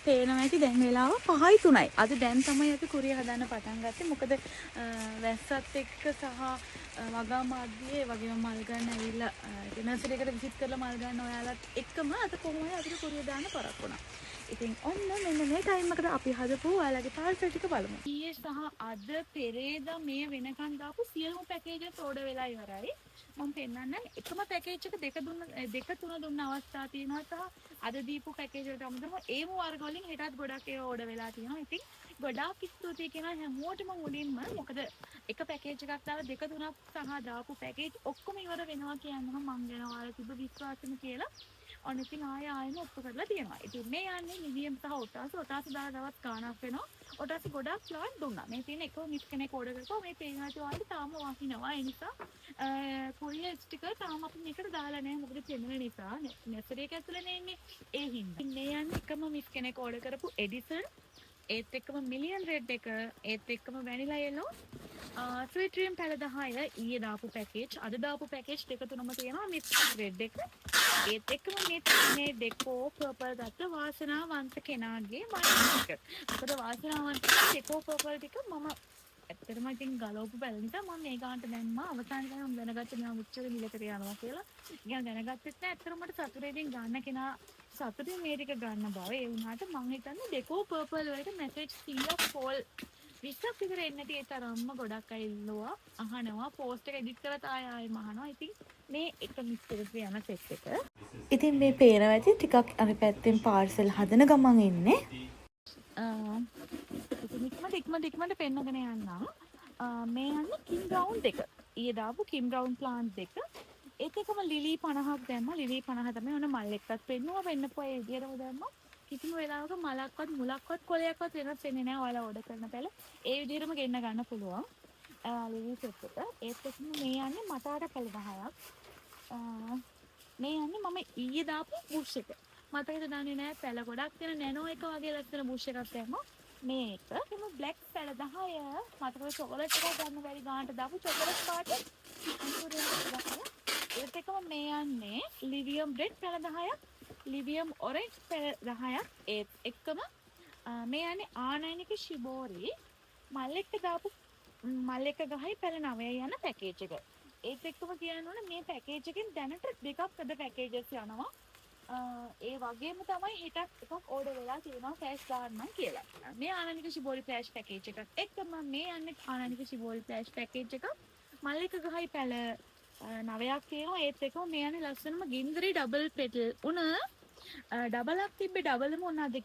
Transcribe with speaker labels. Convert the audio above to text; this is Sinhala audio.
Speaker 1: පේනවා ඇති දැන් වෙලාව 5යි 3යි. අද දැන් තමයි අපි කුරිය හදන්න පටන් ගත්තේ. මොකද වැස්සත් එක්ක සහ වගා මාධ්‍යයේ වගේම මල් ගන්න ඇවිල්ලා නර්සරි එකට විසිට් කරලා මල් ගන්න ඔයාලත් එක්කම අද කොහොමද අපිට කුරිය දාන්න පරක් වුණා. ඉතින් ඔන්න මෙන්න මේ ටයිම් එකට අපි හදපු ඔයාලගේ පාර්සල් ටික බලමු. ඊයේ සහ අද පෙරේදා මේ වෙනකන් දාපු සියලුම පැකේජස් ඕඩර් වෙලා ඉවරයි. මම පෙන්නන්න එකම පැකේජ් එක දෙක තුන දුන්න අවස්ථා තියෙනවා සහ අද දීපු පැකේජ් වලට අමතරව ඒම වර්ග වලින් හෙටත් ගොඩක් ඒවා ඕඩර් වෙලා තියෙනවා. ඉතින් ගොඩාක් ස්තුතියි කියනවා හැමෝටම මුලින්ම. මොකද එක පැකේජ් එකක් දාලා දෙක තුනක් සහ දාපු පැකේජ් ඔක්කොම ඉවර වෙනවා කියනම මං ගැන ඔයාලා තිබ්බ විශ්වාසෙම කියලා. ඔන්න ඉතින් ආයෙම ඔප්පු කරලා තියෙනවා. ඉතින් මේ යන්නේ නිවියම් සහ ඔටාස දාලා දවස් ගාණක් වෙනවා. ඔටාස ගොඩක් ප්ලාන් දුන්නා. මේ තියෙන එකම මිස් කෙනෙක් ඕඩර් කරපුවා මේ පේනවා ඔයාලට තාම වහිනවා. ඒ නිසා කුරියර් ස්ටිකර් තාම අපි මේකට දාලා නැහැ. මොකද පෙන්නන නිසා නර්සරි එක ඇතුළේ ඉන්නේ ඒ හින්දා. මේ යන්නේ එකම මිස් කෙනෙක් ඕඩර් කරපු එඩිසන් ඒත් එක්කම මිලියන් රෙඩ් එක ඒත් එක්කම වැනිලා යෙලෝ ස්වීට් ඩ්‍රීම් පැල 10 ඊයේ දාපු පැකේජ් අද දාපු පැකේජ් දෙක තුනම තියෙනවා මිස් රෙඩ් එක ඒත් එක්කම මේ ඩෙකෝ පර්පල් ගත්ත වාසනාවන්ත කෙනාගේ මයික් එක. මොකද වාසනාවන්ත ඩෙකෝ පර්පල් ටික මම ඇත්තටම ඉතින් ගලවපු පැල නිසා මම මේ ගානට දැම්මා. අවසානයේ මම දැනගත්තා මම උච්චර මිලකට යනවා කියලා. ඉතින් දැනගත්තෙත් නෑ ඇත්තටම මට සතුටේදී ගන්න කෙනා සතුටින් මේ ටික ගන්න බව. ඒ වුණාට මම හිතන්නේ ඩෙකෝ පර්පල් වලට මැසේජ් 100ක් කෝල් 20ක් විතර එන්නට ඒ තරම්ම ගොඩක් අය ඉල්ලුවා අහනවා පෝස්ට් එක එඩිට් කරලා ආයෙම අහනවා. ඉතින් මේ එක මිස්ටර් යන සෙට් එක. ඉතින් මේ පේනවා ඇති ටිකක් අර පැත්තෙන් පාර්සල් හදන ගමන් එන්නේ. ඉක්මනට පෙන්නගෙන යන්නම්. මේ යන්නේ කිම් බ්‍රවුන් දෙක. ඊයේ දාපු කිම් බ්‍රවුන් ප්ලාන්ට් දෙක. ඒත් එකම ලිලි 50ක් දැම්මා. ලිලි 50 තමයි ඔන්න මල් එක්කත් පෙන්නුවා. වෙන්නපෝ ඒ විදිහටම දැම්මා. කිසිම වෙලාවක මලක්වත් මුලක්වත් කොලයක්වත් වෙනස් වෙන්නේ නැහැ. ඔයාලා ඕඩර් කරන පැල. ඒ විදිහටම ගෙන්න ගන්න පුළුවන්. ලිලි සෙට් එක. ඒත් එකම මේ යන්නේ මටාට පැල 10ක්. මේ යන්නේ මම ඊයේ දාපු බුෂ් එක. මතකද දන්නේ නැහැ පැල ගොඩක් තියෙන නැනෝ එක වගේ ලස්සන බුෂ් එකක් දැම්මා. මේ එක එම බ්ලැක් පැල 10 මතකද චොකලට් එකක් ගන්න බැරි ගානට දාපු චොකලට් පාට ඒත් එකම මේ යන්නේ ලිවියම් රෙඩ් පැල 10ක් ලිවියම් ඔරෙන්ජ් පැල 10ක් ඒත් එක්කම මේ යන්නේ ආනයනික ශිබෝරි මල් එක දාපු මල් එක ගහයි පැල 9 යන පැකේජ් එක. ඒත් එක්කම කියන්න ඕනේ මේ පැකේජ් එකෙන් දැනට දෙකක් අද පැකේජස් යනවා. ඒ වගේම තමයි හෙටත් එකක් ඕඩර් වෙලා තියෙනවා ෆ්ලෑෂ් දාන්නම් කියලා. මේ ආනනික ශිබෝරි ෆ්ලෑෂ් පැකේජ් එකක් එක්කම මේ යන්නේ ආනනික ශිබෝරි ෆ්ලෑෂ් පැකේජ් එකක් මල්ලික ගහයි පැල 9ක් තියෙනවා. ඒත් එක්කම මේ යන්නේ ලස්සනම ගින්දරි ඩබල් පෙටල් උන ඩබලක් තිබ්බේ ඩබලම උන අද